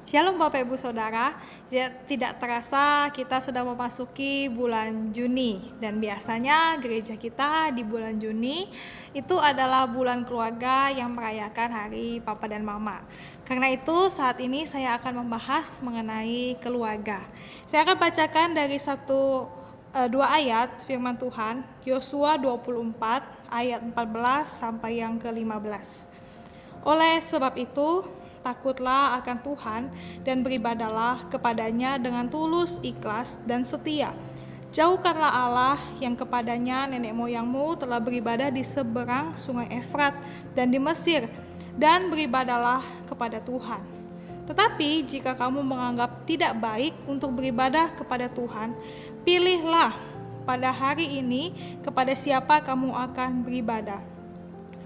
Shalom Bapak Ibu Saudara, tidak terasa kita sudah memasuki bulan Juni dan biasanya gereja kita di bulan Juni itu adalah bulan keluarga yang merayakan hari Papa dan Mama. Karena itu saat ini saya akan membahas mengenai keluarga. Saya akan bacakan dari dua ayat firman Tuhan, Yosua 24 ayat 14 sampai yang ke-15. Oleh sebab itu, takutlah akan Tuhan dan beribadalah kepadanya dengan tulus, ikhlas, dan setia. Jauhkanlah Allah yang kepadanya nenek moyangmu telah beribadah di seberang sungai Efrat dan di Mesir, dan beribadalah kepada Tuhan. Tetapi jika kamu menganggap tidak baik untuk beribadah kepada Tuhan, pilihlah pada hari ini kepada siapa kamu akan beribadah.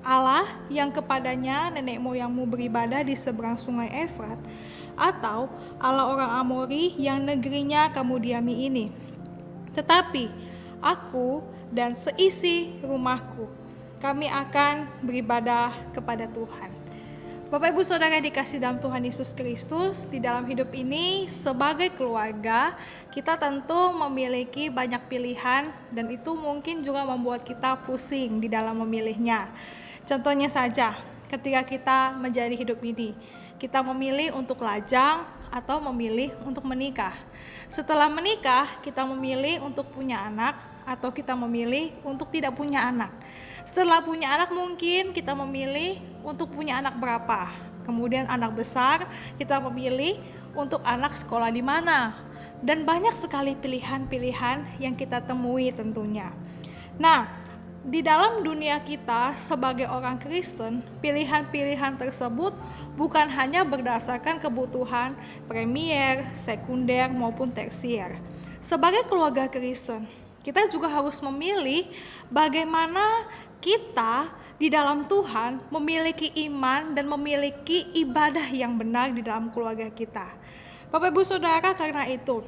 Allah yang kepadanya nenek moyangmu beribadah di seberang sungai Efrat, atau Allah orang Amori yang negerinya kamu diami ini. Tetapi aku dan seisi rumahku, kami akan beribadah kepada Tuhan. Bapak Ibu Saudara yang dikasih dalam Tuhan Yesus Kristus, di dalam hidup ini sebagai keluarga kita tentu memiliki banyak pilihan, dan itu mungkin juga membuat kita pusing di dalam memilihnya. Contohnya saja, ketika kita menjadi hidup ini, kita memilih untuk lajang atau memilih untuk menikah. Setelah menikah, kita memilih untuk punya anak atau kita memilih untuk tidak punya anak. Setelah punya anak, mungkin kita memilih untuk punya anak berapa. Kemudian anak besar, kita memilih untuk anak sekolah di mana. Dan banyak sekali pilihan-pilihan yang kita temui tentunya. Nah, di dalam dunia kita sebagai orang Kristen, pilihan-pilihan tersebut bukan hanya berdasarkan kebutuhan premier, sekunder, maupun tersier. Sebagai keluarga Kristen, kita juga harus memilih bagaimana kita di dalam Tuhan memiliki iman dan memiliki ibadah yang benar di dalam keluarga kita. Bapak Ibu Saudara, karena itu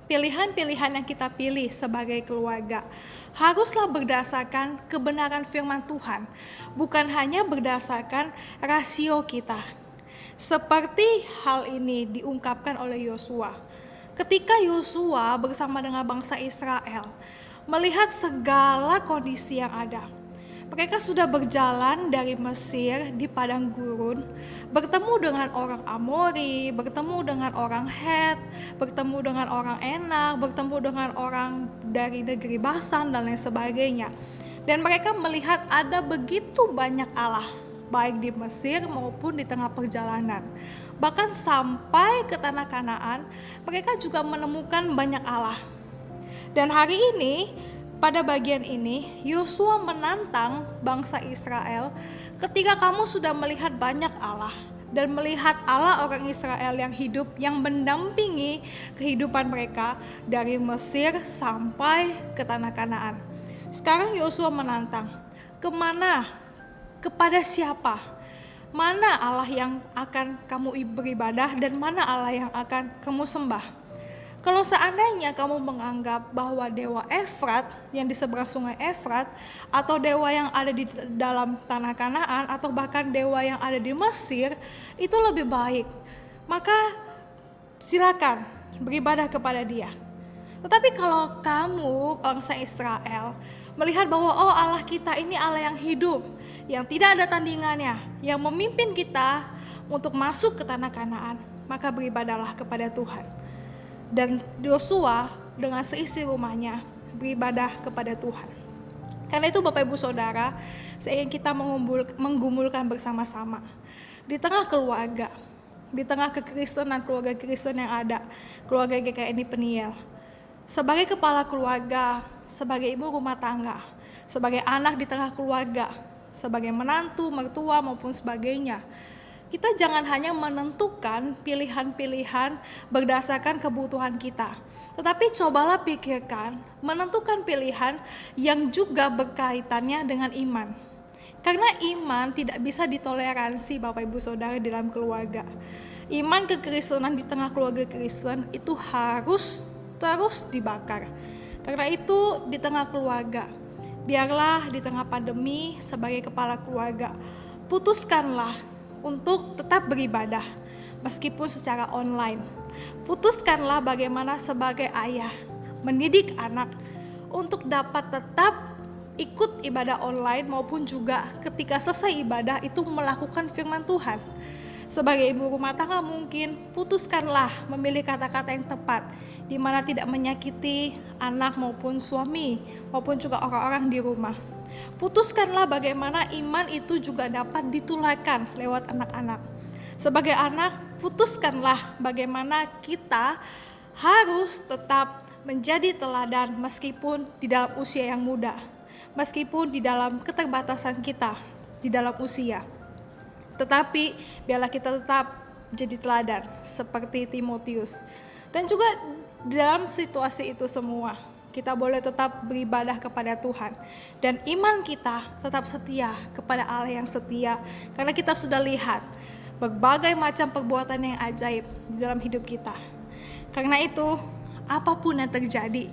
pilihan-pilihan yang kita pilih sebagai keluarga haruslah berdasarkan kebenaran firman Tuhan, bukan hanya berdasarkan rasio kita. Seperti hal ini diungkapkan oleh Yosua. Ketika Yosua bersama dengan bangsa Israel melihat segala kondisi yang ada, mereka sudah berjalan dari Mesir di padang gurun, bertemu dengan orang Amori, bertemu dengan orang Het, bertemu dengan orang Enak, bertemu dengan orang dari negeri Basan dan lain sebagainya. Dan mereka melihat ada begitu banyak Allah, baik di Mesir maupun di tengah perjalanan. Bahkan sampai ke tanah Kanaan, mereka juga menemukan banyak Allah. Dan hari ini, pada bagian ini, Yosua menantang bangsa Israel ketika kamu sudah melihat banyak Allah dan melihat Allah orang Israel yang hidup, yang mendampingi kehidupan mereka dari Mesir sampai ke tanah Kanaan. Sekarang Yosua menantang, kemana? Kepada siapa? Mana Allah yang akan kamu beribadah dan mana Allah yang akan kamu sembah? Kalau seandainya kamu menganggap bahwa dewa Efrat yang di seberang sungai Efrat, atau dewa yang ada di dalam tanah Kanaan, atau bahkan dewa yang ada di Mesir itu lebih baik, maka silakan beribadah kepada dia. Tetapi kalau kamu bangsa Israel melihat bahwa Allah kita ini Allah yang hidup, yang tidak ada tandingannya, yang memimpin kita untuk masuk ke tanah Kanaan, maka beribadahlah kepada Tuhan. Dan Yosua dengan seisi rumahnya beribadah kepada Tuhan. Karena itu Bapak Ibu Saudara, saya ingin kita menggumulkan bersama-sama di tengah keluarga, di tengah kekristenan, keluarga Kristen yang ada, keluarga GKNI Peniel. Sebagai kepala keluarga, sebagai ibu rumah tangga, sebagai anak di tengah keluarga, sebagai menantu, mertua maupun sebagainya, kita jangan hanya menentukan pilihan-pilihan berdasarkan kebutuhan kita, tetapi cobalah pikirkan menentukan pilihan yang juga berkaitannya dengan iman. Karena iman tidak bisa ditoleransi Bapak Ibu Saudara dalam keluarga. Iman kekristenan di tengah keluarga Kristen itu harus terus dibakar. Karena itu di tengah keluarga, biarlah di tengah pandemi sebagai kepala keluarga, putuskanlah untuk tetap beribadah. meskipun secara online. Putuskanlah bagaimana sebagai ayah mendidik anak untuk dapat tetap ikut ibadah online maupun juga ketika selesai ibadah itu melakukan firman Tuhan. Sebagai ibu rumah tangga mungkin putuskanlah memilih kata-kata yang tepat di mana tidak menyakiti anak maupun suami maupun juga orang-orang di rumah. Putuskanlah bagaimana iman itu juga dapat ditularkan lewat anak-anak. Sebagai anak, putuskanlah bagaimana kita harus tetap menjadi teladan meskipun di dalam usia yang muda, meskipun di dalam keterbatasan kita di dalam usia. Tetapi biarlah kita tetap jadi teladan seperti Timotius. Dan juga dalam situasi itu semua, kita boleh tetap beribadah kepada Tuhan. Dan iman kita tetap setia kepada Allah yang setia. Karena kita sudah lihat berbagai macam perbuatan yang ajaib di dalam hidup kita. Karena itu, apapun yang terjadi,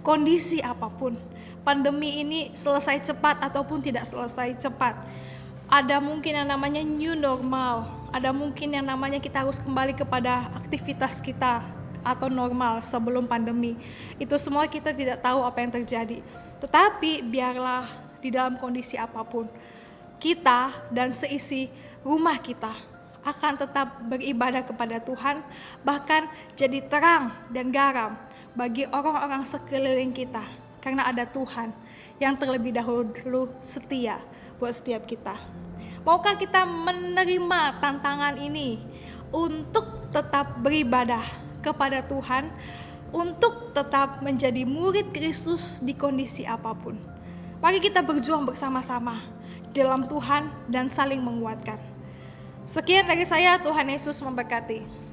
kondisi apapun, pandemi ini selesai cepat ataupun tidak selesai cepat, ada mungkin yang namanya new normal, ada mungkin yang namanya kita harus kembali kepada aktivitas kita atau normal sebelum pandemi. Itu semua kita tidak tahu apa yang terjadi. Tetapi biarlah di dalam kondisi apapun, kita dan seisi rumah kita akan tetap beribadah kepada Tuhan, bahkan jadi terang dan garam bagi orang-orang sekeliling kita. Karena ada Tuhan yang terlebih dahulu setia buat setiap kita. Maukah kita menerima tantangan ini untuk tetap beribadah kepada Tuhan, untuk tetap menjadi murid Kristus di kondisi apapun? Mari kita berjuang bersama-sama dalam Tuhan dan saling menguatkan. Sekian dari saya, Tuhan Yesus memberkati.